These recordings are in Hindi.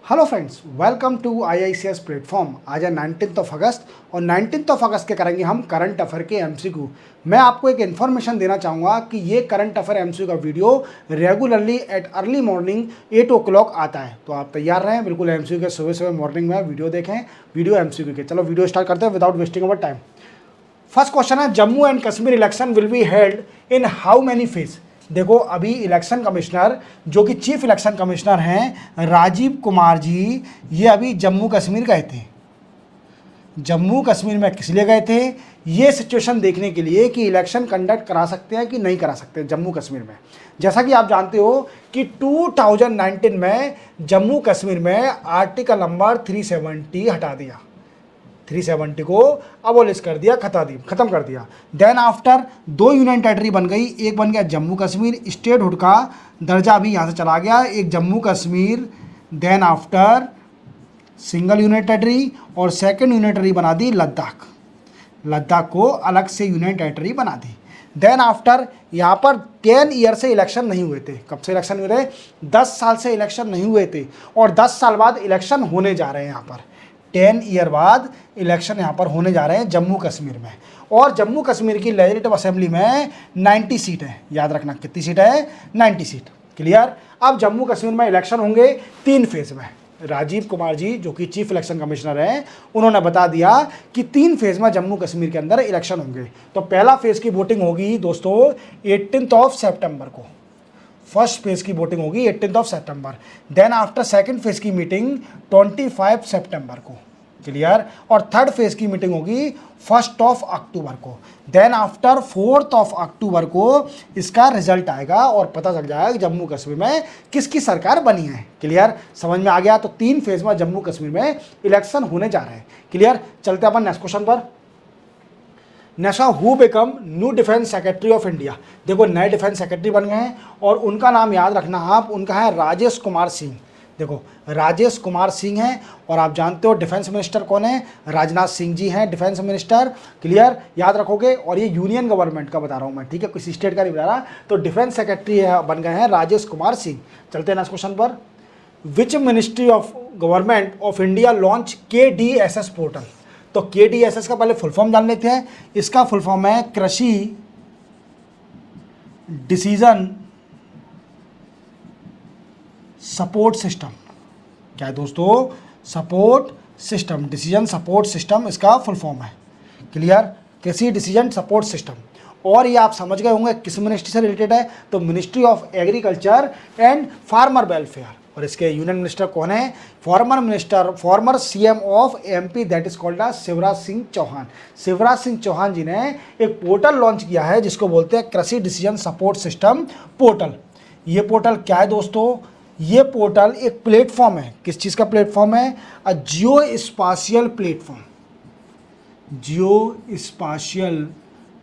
Hello friends, welcome to IICS platform. आज है 19 अगस्त और 19 अगस्त के करेंगे हम करंट अफेयर के MCQ। मैं आपको एक इन्फॉर्मेशन देना चाहूँगा कि ये करंट अफेयर MCQ का video regularly at early morning 8 o'clock आता है, तो आप तैयार रहें। बिल्कुल MCQ के सुबह सुबह मॉर्निंग में वीडियो देखें, वीडियो MCQ के। चलो वीडियो स्टार्ट करते हैं without wasting our time. First question है, Jammu and Kashmir election will be held in how many phase. देखो, अभी इलेक्शन कमिश्नर जो कि चीफ इलेक्शन कमिश्नर हैं राजीव कुमार जी, ये अभी जम्मू कश्मीर गए थे। जम्मू कश्मीर में किस लिए गए थे? ये सिचुएशन देखने के लिए कि इलेक्शन कंडक्ट करा सकते हैं कि नहीं करा सकते जम्मू कश्मीर में। जैसा कि आप जानते हो कि 2019 में जम्मू कश्मीर में आर्टिकल नंबर 370 हटा दिया, 370 को अबोलिश कर दिया, खत्म कर दिया। देन आफ्टर दो यूनियन टेरिटरी बन गई, एक बन गया जम्मू कश्मीर, स्टेटहुड का दर्जा भी यहाँ से चला गया, एक Jammu Kashmir. Then after single union territory और सेकंड यूनियन टेरिटरी बना दी लद्दाख, लद्दाख को अलग से यूनियन टेरिटरी बना दी। देन आफ्टर यहाँ पर 10 ईयर से इलेक्शन नहीं हुए थे। कब से इलेक्शन हुए थे? 10 साल से इलेक्शन नहीं हुए थे और 10 साल बाद इलेक्शन होने जा रहे हैं। यहाँ पर 10 ईयर बाद इलेक्शन यहाँ पर होने जा रहे हैं जम्मू कश्मीर में। और जम्मू कश्मीर की लेजिस्लेटिव असेंबली में 90 सीट है। याद रखना कितनी सीट है? 90 सीट। क्लियर? अब जम्मू कश्मीर में इलेक्शन होंगे 3 फेज में। राजीव कुमार जी जो कि चीफ इलेक्शन कमिश्नर हैं, उन्होंने बता दिया कि 3 फेज में जम्मू कश्मीर के अंदर इलेक्शन होंगे। तो पहला फेज की वोटिंग होगी दोस्तों 18 सितंबर को। फर्स्ट फेज की वोटिंग होगी 18 सितंबर। देन आफ्टर सेकंड फेज की मीटिंग 25 सितंबर को। क्लियर? और थर्ड फेज की मीटिंग होगी 1 अक्टूबर को। देन आफ्टर 4 अक्टूबर को इसका रिजल्ट आएगा और पता चल जाएगा कि जम्मू कश्मीर में किसकी सरकार बनी है। क्लियर? समझ में आ गया? तो 3 फेज में जम्मू कश्मीर में इलेक्शन होने जा रहे हैं। क्लियर? चलते अपन नेक्स्ट क्वेश्चन पर। Next, who become new defence secretary of India. देखो, नए डिफेंस सेक्रेटरी बन गए हैं और उनका नाम याद रखना आप, उनका है राजेश कुमार सिंह। देखो, राजेश कुमार सिंह हैं और आप जानते हो डिफेंस मिनिस्टर कौन है? राजनाथ सिंह जी हैं डिफेंस मिनिस्टर। क्लियर? याद रखोगे। और ये यूनियन गवर्नमेंट का बता रहा हूँ मैं, ठीक है, किसी स्टेट का नहीं बता रहा। तो डिफेंस सेक्रेटरी बन गए हैं राजेश कुमार सिंह। चलते हैं नेक्स्ट क्वेश्चन पर। Which ministry of government of India launch KDSS portal. तो KDSS का पहले फुल फॉर्म जान लेते हैं। इसका फुल फॉर्म है कृषि डिसीजन सपोर्ट सिस्टम। क्या है दोस्तों? Support system, decision support system इसका फुल फॉर्म है। क्लियर? कृषि डिसीजन सपोर्ट सिस्टम। और ये आप समझ गए होंगे किस मिनिस्ट्री से रिलेटेड है? तो ministry of agriculture and farmer welfare. और इसके यूनियन मिनिस्टर कौन है? Former CM of MP, that is called Shivraj Singh Chouhan. Shivraj Singh Chouhan ji ने एक पोर्टल लॉन्च किया है जिसको बोलते हैं कृषि डिसीजन सपोर्ट सिस्टम पोर्टल। ये पोर्टल क्या है दोस्तों? ये पोर्टल एक प्लेटफॉर्म है। किस चीज़ का प्लेटफॉर्म है? जियो स्पाशियल प्लेटफॉर्म, जियो स्पाशियल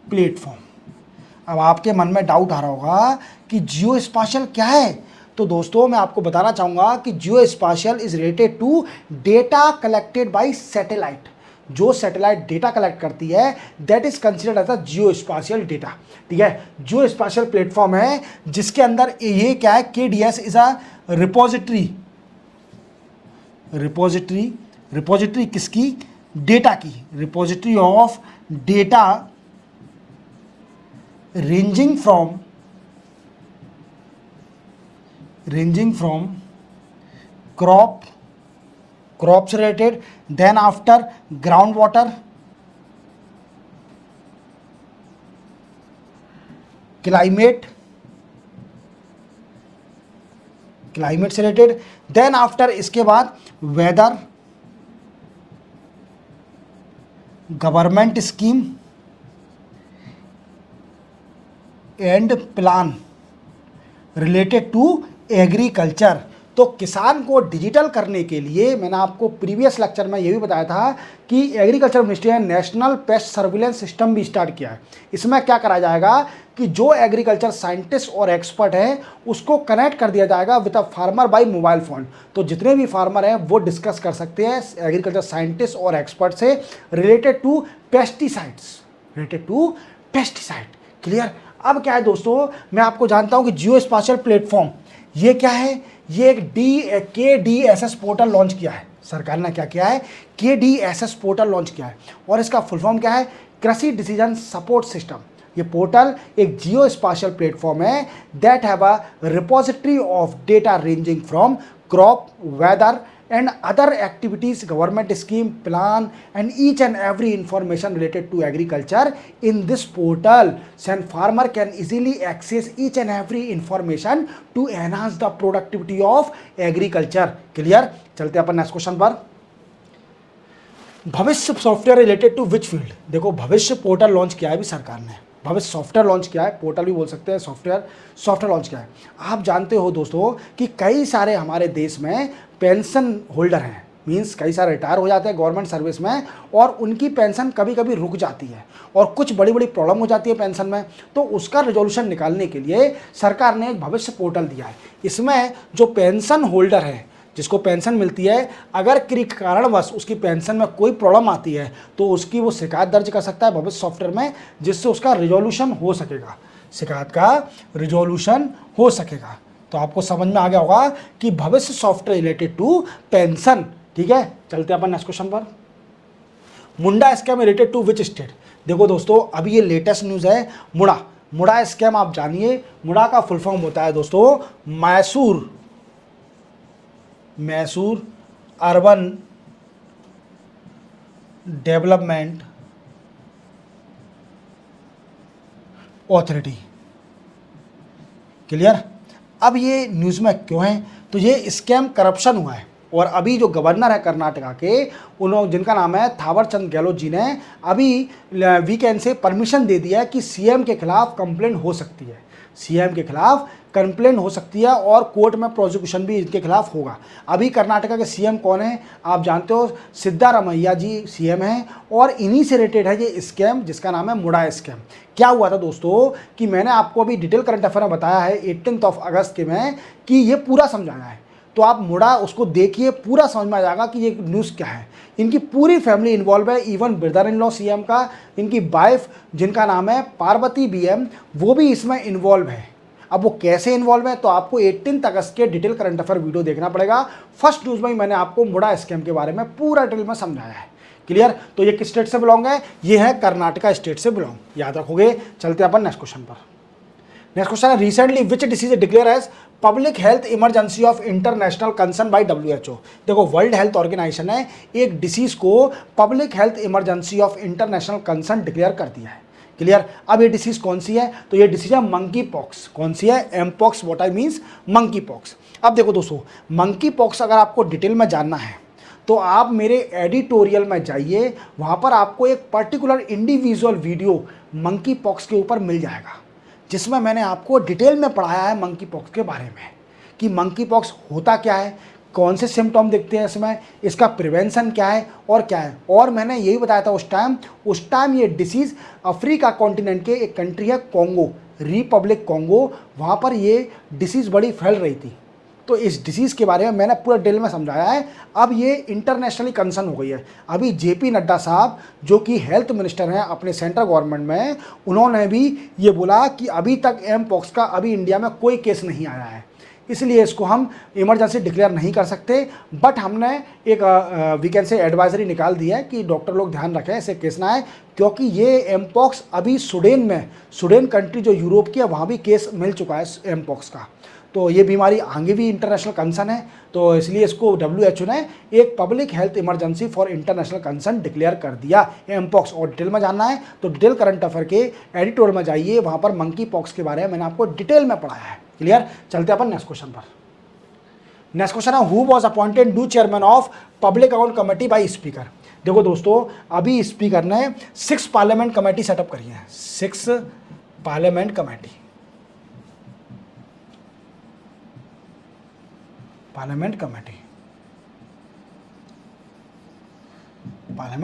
प्लेटफॉर्म। अब आपके मन में डाउट आ रहा होगा कि जियो स्पाशियल क्या है? तो दोस्तों मैं आपको बताना चाहूँगा कि geo spatial is related to data collected by satellite. जो सैटेलाइट डेटा कलेक्ट करती है that is considered as a geo spatial data. ठीक है? जियो स्पाशियल प्लेटफॉर्म है जिसके अंदर ये क्या है? KDS इज अ रिपोजिटरी, रिपोजिटरी किसकी? डेटा की। Repository of data ranging from crop से related, then after ground water, climate से रिलेटेड, देन आफ्टर इसके बाद weather, government scheme and plan related to agriculture. तो किसान को डिजिटल करने के लिए मैंने आपको प्रीवियस लेक्चर में ये भी बताया था कि एग्रीकल्चर मिनिस्ट्री ने नेशनल पेस्ट सर्विलेंस सिस्टम भी स्टार्ट किया है। इसमें क्या करा जाएगा कि जो एग्रीकल्चर साइंटिस्ट और एक्सपर्ट हैं उसको कनेक्ट कर दिया जाएगा with a farmer by mobile phone. तो जितने भी फार्मर हैं वो डिस्कस कर सकते हैं एग्रीकल्चर साइंटिस्ट और एक्सपर्ट से रिलेटेड टू पेस्टिसाइड। क्लियर? अब क्या है दोस्तों, मैं आपको जानता हूं कि जियो स्पाशियल प्लेटफॉर्म ये क्या है? ये एक KDSS पोर्टल लॉन्च किया है। सरकार ने क्या किया है? KDSS पोर्टल लॉन्च किया है और इसका फुल फॉर्म क्या है? Krishi decision support system. ये पोर्टल एक जियो स्पाशियल प्लेटफॉर्म है that have a repository of data ranging from crop, weather and other activities, government scheme, plan and each and every information related to agriculture in this portal. And farmer can easily access each and every information to enhance the productivity of agriculture. Clear? चलते अपन नेक्स्ट क्वेश्चन पर। Bhavishya software related to which field? देखो भविष्य पोर्टल लॉन्च किया है अभी सरकार ने, भविष्य सॉफ्टवेयर लॉन्च किया है, पोर्टल भी बोल सकते हैं, सॉफ्टवेयर लॉन्च किया है। आप जानते हो दोस्तों कि कई सारे हमारे देश में पेंशन होल्डर हैं, मीन्स कई सारे रिटायर हो जाते हैं गवर्नमेंट सर्विस में और उनकी पेंशन कभी कभी रुक जाती है और कुछ बड़ी बड़ी प्रॉब्लम हो जाती है पेंशन में, तो उसका रिजोल्यूशन निकालने के लिए सरकार ने एक भविष्य पोर्टल दिया है। इसमें जो पेंशन होल्डर है, जिसको पेंशन मिलती है, अगर किसी कारणवश उसकी पेंशन में कोई प्रॉब्लम आती है तो उसकी वो शिकायत दर्ज कर सकता है भविष्य सॉफ्टवेयर में, जिससे उसका रिजोल्यूशन हो सकेगा, शिकायत का रिजोल्यूशन हो सकेगा। तो आपको समझ में आ गया होगा कि भविष्य सॉफ्टवेयर रिलेटेड टू पेंशन। ठीक है, चलते हैं अपन नेक्स्ट क्वेश्चन पर। Munda scam related to which state? देखो दोस्तों अभी ये लेटेस्ट न्यूज़ है। मुंडा स्कैम आप जानिए, मुंडा का फुल फॉर्म होता है दोस्तों Mysore urban development authority. Clear? अब ये न्यूज़ में क्यों है? तो ये स्कैम करप्शन हुआ है और अभी जो गवर्नर है कर्नाटका के, उन्होंने, जिनका नाम है थावरचंद गहलोत जी ने अभी वीकेंड से परमिशन दे दिया है कि सीएम के खिलाफ कंप्लेंट हो सकती है, सीएम के खिलाफ कंप्लेंट हो सकती है और कोर्ट में प्रोसिक्यूशन भी इनके खिलाफ होगा। अभी कर्नाटका के सीएम कौन है आप जानते हो? सिद्धारमैया जी सीएम हैं और इन्हीं से रिलेटेड है ये स्कैम जिसका नाम है मुंडा स्कैम। क्या हुआ था दोस्तों कि मैंने आपको अभी डिटेल करंट अफेयर में बताया है 18 अगस्त के में कि ये पूरा समझाया है, तो आप मुंडा उसको देखिए, पूरा समझ में आ जाएगा कि ये न्यूज़ क्या है। इनकी पूरी फैमिली इन्वॉल्व है, even brother in law CM का, इनकी वाइफ जिनका नाम है पार्वती बीएम, वो भी इसमें इन्वॉल्व है। अब वो कैसे इन्वॉल्व है तो आपको 18 अगस्त के डिटेल करंट अफेयर वीडियो देखना पड़ेगा। फर्स्ट न्यूज़ में ही मैंने आपको मुंडा स्कैम के बारे में पूरा डिटेल में समझाया है। क्लियर? तो ये किस स्टेट से बिलोंग है? ये है कर्नाटका स्टेट से बिलोंग, याद रखोगे। चलते अपन नेक्स्ट क्वेश्चन पर। नेक्स्ट क्वेश्चन है recently which disease declare as public health emergency of international concern by WHO। देखो वर्ल्ड हेल्थ ऑर्गेनाइजेशन ने एक डिसीज को public health emergency of international concern declare कर दिया है। क्लियर? अब ये डिसीज कौन सी है? तो ये डिसीज है मंकी पॉक्स। कौन सी है? Mpox. What I means monkey pox. अब देखो दोस्तों मंकी पॉक्स अगर आपको डिटेल में जानना है तो आप मेरे एडिटोरियल में जाइए, वहाँ पर आपको एक particular individual video monkey pox के ऊपर मिल जाएगा, जिसमें मैंने आपको डिटेल में पढ़ाया है मंकी पॉक्स के बारे में कि मंकी पॉक्स होता क्या है, कौन से सिम्टम दिखते हैं इसमें, इसका प्रिवेंशन क्या है और क्या है। और मैंने यही बताया था उस टाइम ये डिसीज़ अफ्रीका कॉन्टिनेंट के एक कंट्री है कॉन्गो, रिपब्लिक कॉन्गो, वहाँ पर ये डिसीज़ बड़ी फैल रही थी। तो इस डिसीज़ के बारे में मैंने पूरा डिटेल में समझाया है। अब ये इंटरनेशनली कंसर्न हो गई है। अभी JP नड्डा साहब जो कि हेल्थ मिनिस्टर हैं अपने सेंट्रल गवर्नमेंट में, उन्होंने भी ये बोला कि अभी तक एमपॉक्स का अभी इंडिया में कोई केस नहीं आया है, इसलिए इसको हम इमरजेंसी डिक्लेयर नहीं कर सकते। बट हमने एक वीकेंड से एडवाइजरी निकाल दी है कि डॉक्टर लोग ध्यान रखें ऐसे केस ना आए, क्योंकि ये एमपॉक्स अभी सुडेन कंट्री जो यूरोप की है वहाँ भी केस मिल चुका है एमपॉक्स का। तो ये बीमारी आगे भी इंटरनेशनल कंसर्न है, तो इसलिए इसको WHO ने एक public health emergency for international concern declare कर दिया एमपॉक्स। और डिटेल में जानना है तो डिटेल करंट अफेयर के एडिटोरियल में जाइए, वहाँ पर मंकी पॉक्स के बारे में मैंने आपको डिटेल में पढ़ाया है। क्लियर? चलते अपन नेक्स्ट क्वेश्चन पर। नेक्स्ट क्वेश्चन है who was appointed new chairman of public account committee by speaker. देखो दोस्तों अभी स्पीकर ने 6 पार्लियामेंट कमेटी सेटअप करी है, 6 parliament committee,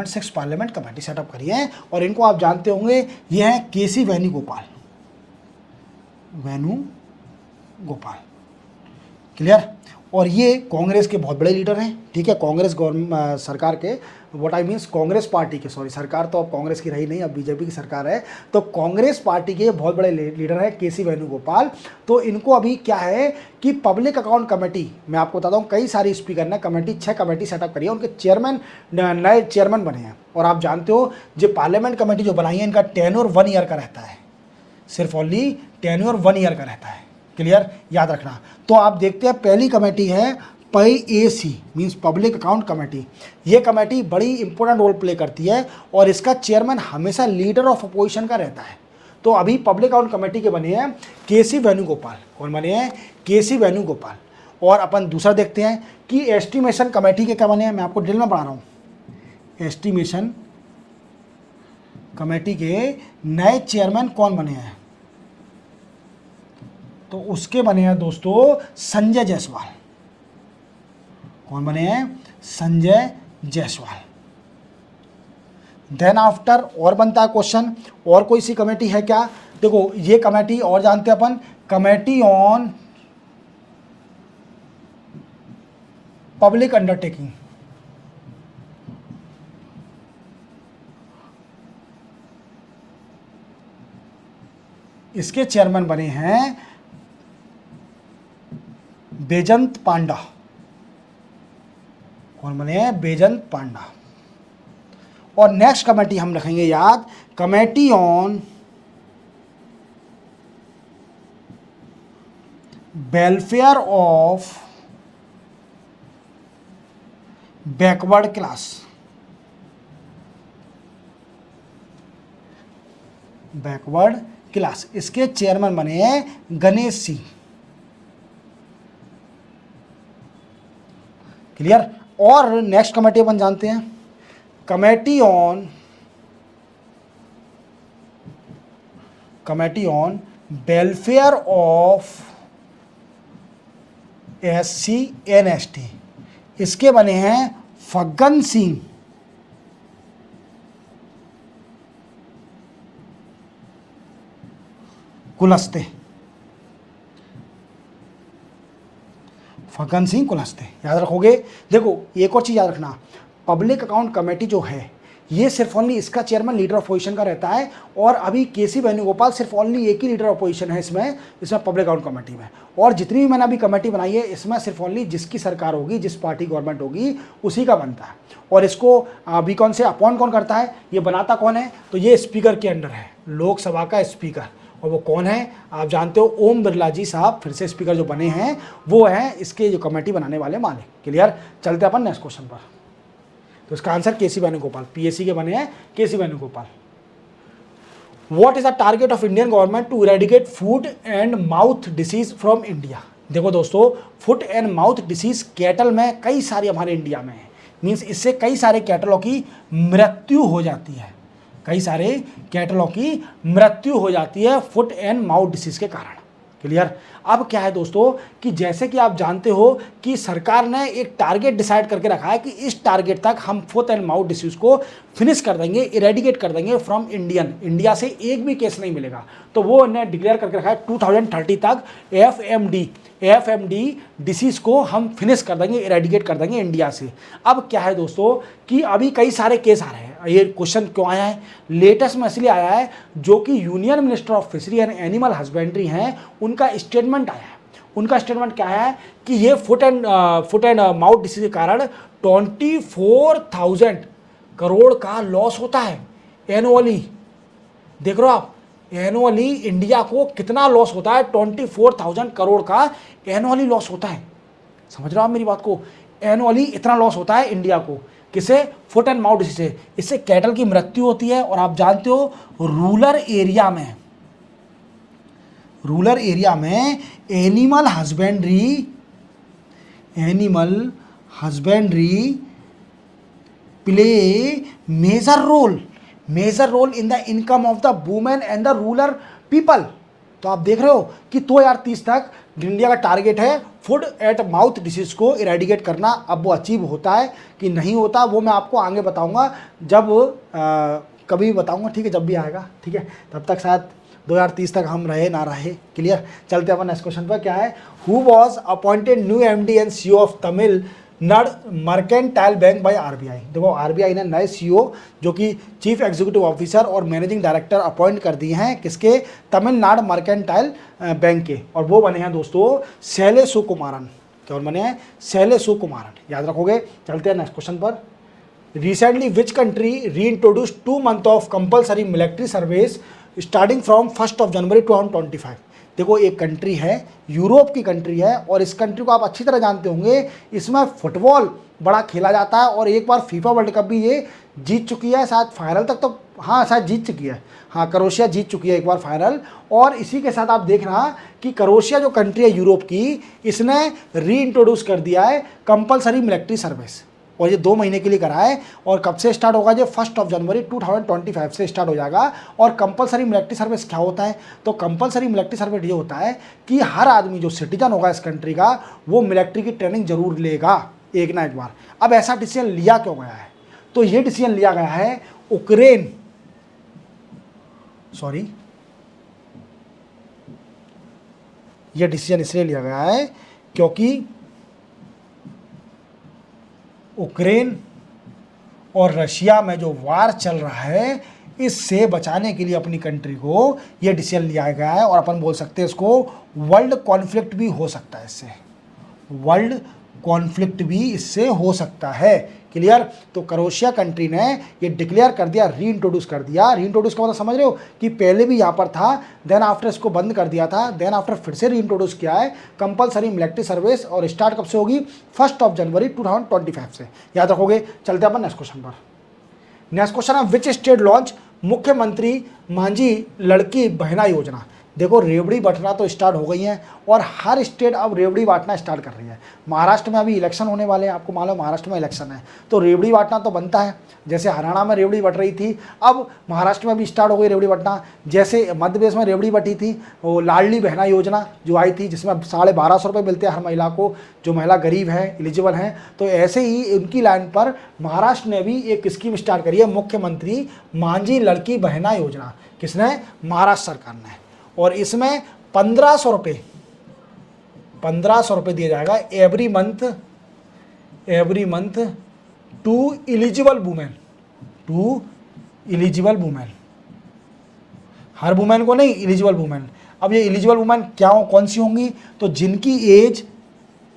six parliament committee setup करी है और इनको आप जानते होंगे, ये हैं KC वेणुगोपाल। क्लियर? और ये कांग्रेस के बहुत बड़े लीडर हैं, ठीक है, कांग्रेस गवर्नमेंट सरकार के, what I means Congress party के, सॉरी सरकार तो अब कांग्रेस की रही नहीं, अब बीजेपी की सरकार है, तो कांग्रेस पार्टी के बहुत बड़े लीडर हैं के सी वेणुगोपाल। तो इनको अभी क्या है कि पब्लिक अकाउंट कमेटी, मैं आपको बताता हूँ कई सारी स्पीकर ने कमेटी 6 कमेटी सेटअप करी है, उनके चेयरमैन नए चेयरमैन बने हैं। और आप जानते हो जो पार्लियामेंट कमेटी जो बनाई है इनका टेन्योर 1 ईयर का रहता है, सिर्फ ओनली टेन्योर 1 ईयर का रहता है, क्लियर, याद रखना। तो आप देखते हैं पहली कमेटी है PAC means public account committee. ये कमेटी बड़ी इंपॉर्टेंट रोल प्ले करती है और इसका चेयरमैन हमेशा लीडर ऑफ अपोजिशन का रहता है। तो अभी पब्लिक अकाउंट कमेटी के बने हैं के सी वेणुगोपाल। कौन बने हैं? K C Venugopal. और अपन दूसरा देखते हैं कि एस्टिमेशन कमेटी के क्या बने हैं, मैं आपको डिटेल में पढ़ा रहा हूँ। एस्टिमेशन कमेटी के नए चेयरमैन कौन बने हैं? तो उसके बने हैं दोस्तों संजय जायसवाल। कौन बने हैं? संजय जायसवाल। देन आफ्टर और बनता है क्वेश्चन, और कोई सी कमेटी है क्या? देखो ये कमेटी और जानते हैं अपन, कमेटी ऑन पब्लिक अंडरटेकिंग। इसके चेयरमैन बने हैं बैजंत पांडा। कौन बने हैं? बैजंत पांडा। और नेक्स्ट कमेटी हम रखेंगे याद, committee on welfare of backward class. Backward class, इसके चेयरमैन बने हैं गणेश सिंह। क्लियर। और नेक्स्ट कमेटी अपन जानते हैं, committee on welfare of SC and ST। इसके बने हैं फग्गन सिंह। कुलस्ते, फग्गन सिंह कुलस्ते, याद रखोगे। देखो एक और चीज़ याद रखना, पब्लिक अकाउंट कमेटी जो है ये सिर्फ ओनली इसका चेयरमैन लीडर ऑफ अपोजिशन का रहता है। और अभी के सी वेणुगोपाल सिर्फ ओनली एक ही लीडर ऑफ अपोजिशन है इसमें पब्लिक अकाउंट कमेटी में। और जितनी भी मैंने अभी कमेटी बनाई है इसमें सिर्फ ओनली जिसकी सरकार होगी, जिस पार्टी गवर्नमेंट होगी उसी का बनता है। और इसको अभी कौन से अपॉइंट कौन करता है, ये बनाता कौन है? तो ये स्पीकर के अंडर है, लोकसभा का स्पीकर। और वो कौन है? आप जानते हो ओम बिरला जी साहब फिर से स्पीकर जो बने हैं वो हैं इसके जो कमेटी बनाने वाले मालिक। क्लियर। चलते अपन नेक्स्ट क्वेश्चन पर। तो इसका आंसर के सी वेणुगोपाल, PAC के बने हैं K C Venugopal. What is the target of Indian government to eradicate foot and mouth disease from India? देखो दोस्तों, foot and mouth disease cattle में कई सारे हमारे इंडिया में है, मीन्स इससे कई सारे कैटलों की मृत्यु हो जाती है, कई सारे कैटलों की मृत्यु हो जाती है फुट एंड माउथ डिसीज के कारण। क्लियर। अब क्या है दोस्तों कि जैसे कि आप जानते हो कि सरकार ने एक टारगेट डिसाइड करके रखा है कि इस टारगेट तक हम फुट एंड माउथ डिसीज को फिनिश कर देंगे, इरेडिकेट कर देंगे फ्रॉम इंडिया से एक भी केस नहीं मिलेगा। तो वो उन्हें डिक्लेयर करके रखा है 2030 तक FMD डिसीज को हम फिनिश कर देंगे, इरेडिकेट कर देंगे इंडिया से। अब क्या है दोस्तों कि अभी कई सारे केस आ रहे हैं। ये क्वेश्चन क्यों आया है? लेटेस्ट में इसलिए आया है जो कि union minister of fishery and animal husbandry हैं, उनका स्टेटमेंट आया है। उनका स्टेटमेंट क्या है कि ये फुट एंड माउथ डिसीज के कारण 24,000 करोड़ का लॉस होता है एनुअली। देख रहे हो आप, एनुअली इंडिया को कितना लॉस होता है? 24,000 करोड़ का एनुअली लॉस होता है। समझ रहे हो आप मेरी बात को? एनुअली इतना लॉस होता है इंडिया को, किसे? फुट एंड माउथ डिसीज से। इससे कैटल की मृत्यु होती है। और आप जानते हो रूरल एरिया में animal husbandry play major role in the income of the women and the rural people. तो आप देख रहे हो कि 2030 तक इंडिया का टारगेट है फुट एंड माउथ डिसीज को इरेडिकेट करना। अब वो अचीव होता है कि नहीं होता वो मैं आपको आगे बताऊंगा, जब कभी बताऊंगा, ठीक है, जब भी आएगा। ठीक है, तब तक शायद 2030 तक हम रहे ना रहे। क्लियर, चलते अपन नेक्स्ट क्वेश्चन पर। क्या है, who was appointed new MD and CEO of Tamil Nadu mercantile bank by RBI. देखो आरबीआई ने नए सीईओ जो कि चीफ एग्जीक्यूटिव ऑफिसर और मैनेजिंग डायरेक्टर अपॉइंट कर दिए हैं, किसके, तमिलनाडु मर्केंटाइल बैंक के, और वो बने हैं दोस्तों शैले सुकुमारन। क्या बने हैं, शैले सुकुमारन, याद रखोगे। चलते हैं नेक्स्ट क्वेश्चन पर। रिसेंटली विच कंट्री री introduce 2 months of compulsory military service starting from 1 जनवरी 2025। देखो एक कंट्री है, यूरोप की कंट्री है, और इस कंट्री को आप अच्छी तरह जानते होंगे, इसमें फुटबॉल बड़ा खेला जाता है, और एक बार फीफा वर्ल्ड कप भी ये जीत चुकी है, शायद फाइनल तक तो, हाँ शायद जीत चुकी है, हाँ क्रोएशिया जीत चुकी है एक बार फाइनल। और इसी के साथ आप देखना कि क्रोएशिया जो कंट्री है यूरोप की, इसने री इंट्रोड्यूस कर दिया है कंपल्सरी मिलिट्री सर्विस, और ये 2 महीने के लिए करा है। और कब से स्टार्ट होगा, ये 1 जनवरी 2025 से स्टार्ट हो जाएगा। और कंपलसरी मिलिट्री सर्विस क्या होता है, तो कंपलसरी मिलिट्री सर्विस ये होता है कि हर आदमी जो सिटीजन होगा इस कंट्री का, वो मिलिट्री की ट्रेनिंग जरूर लेगा एक ना एक बार। अब ऐसा डिसीजन लिया क्यों गया है, तो ये डिसीजन लिया गया है ये डिसीजन इसलिए लिया गया है क्योंकि यूक्रेन और रशिया में जो वार चल रहा है, इससे बचाने के लिए अपनी कंट्री को ये डिसीजन लिया गया है। और अपन बोल सकते हैं इसको वर्ल्ड कॉन्फ्लिक्ट भी हो सकता है इससे, वर्ल्ड कॉन्फ्लिक्ट भी इससे हो सकता है। क्लियर, तो क्रोएशिया कंट्री ने ये डिक्लेयर कर दिया, री इंट्रोड्यूस कर दिया। री इंट्रोड्यूस का मतलब समझ रहे हो कि पहले भी यहाँ पर था, देन आफ्टर इसको बंद कर दिया था, देन आफ्टर फिर से री इंट्रोड्यूस किया है कंपलसरी मिलिट्री सर्विस। और स्टार्ट कब से होगी, 1 जनवरी 2025 से, याद रखोगे। चलते अपन नेक्स्ट क्वेश्चन पर। नेक्स्ट क्वेश्चन है, विच स्टेट लॉन्च मुख्यमंत्री मांझी लड़की बहना योजना। देखो रेवड़ी बंटना तो स्टार्ट हो गई हैं, और हर स्टेट अब रेवड़ी बांटना स्टार्ट कर रही है। महाराष्ट्र में अभी इलेक्शन होने वाले हैं, आपको मालूम महाराष्ट्र में इलेक्शन है, तो रेवड़ी बांटना तो बनता है। जैसे हरियाणा में रेवड़ी बट रही थी, अब महाराष्ट्र में भी स्टार्ट हो गई रेवड़ी बंटना। जैसे मध्य प्रदेश में रेवड़ी बटी थी, वो लाडली बहना योजना जो आई थी, जिसमें 1250 रुपये मिलते हैं हर महिला को, जो महिला गरीब है, एलिजिबल हैं। तो ऐसे ही उनकी लाइन पर महाराष्ट्र ने भी एक स्कीम स्टार्ट करी है, मुख्यमंत्री मांझी लड़की बहना योजना। किसने, महाराष्ट्र सरकार ने। और इसमें 1500 रुपये दिया जाएगा every month to eligible women, हर वुमेन को नहीं, इलिजिबल वुमेन। अब ये इलिजिबल वुमेन क्या हो, कौन सी होंगी, तो जिनकी एज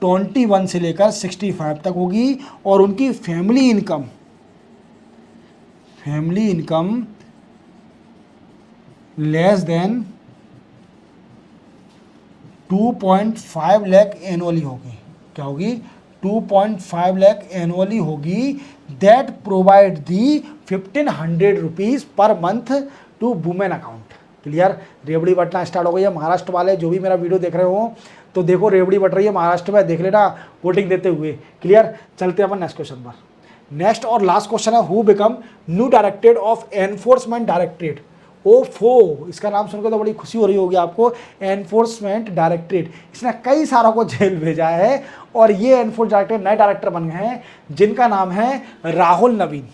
21 से लेकर 65 तक होगी, और उनकी family income less than 2.5 lakh annually होगी। क्या होगी, 2.5 लाख एनुअली होगी। That provide the 1500 rupees per month to women account. Clear, रेवड़ी बटना स्टार्ट हो गई है। महाराष्ट्र वाले जो भी मेरा वीडियो देख रहे हो, तो देखो रेवड़ी बट रही है महाराष्ट्र में, देख लेना वोटिंग देते हुए। क्लियर, चलते हैं अपन नेक्स्ट क्वेश्चन पर। नेक्स्ट और लास्ट क्वेश्चन है, who become new director of enforcement directorate. ओफो, इसका नाम सुनकर तो बड़ी खुशी हो रही होगी आपको, एनफोर्समेंट डायरेक्टरेट। इसने कई सारों को जेल भेजा है, और ये एनफोर्स डायरेक्टर नए डायरेक्टर बन गए हैं, जिनका नाम है राहुल नवीन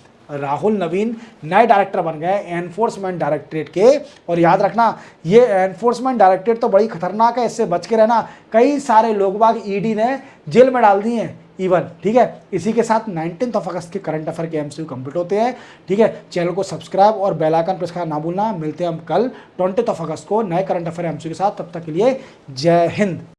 नए डायरेक्टर बन गए एनफोर्समेंट डायरेक्टरेट के। और याद रखना, ये एनफोर्समेंट डायरेक्टरेट तो बड़ी खतरनाक है, इससे बच के रहना। कई सारे लोग बाग ईडी ने जेल में डाल दिए हैं इवन। ठीक है, इसी के साथ 19 अगस्त के करंट अफेयर के एमसीक्यू कंप्लीट होते हैं। ठीक है, चैनल को सब्सक्राइब और बेल आइकन प्रेस करना ना भूलना। मिलते हैं हम कल 20 अगस्त को नए करंट अफेयर एमसीक्यू के साथ, तब तक के लिए जय हिंद।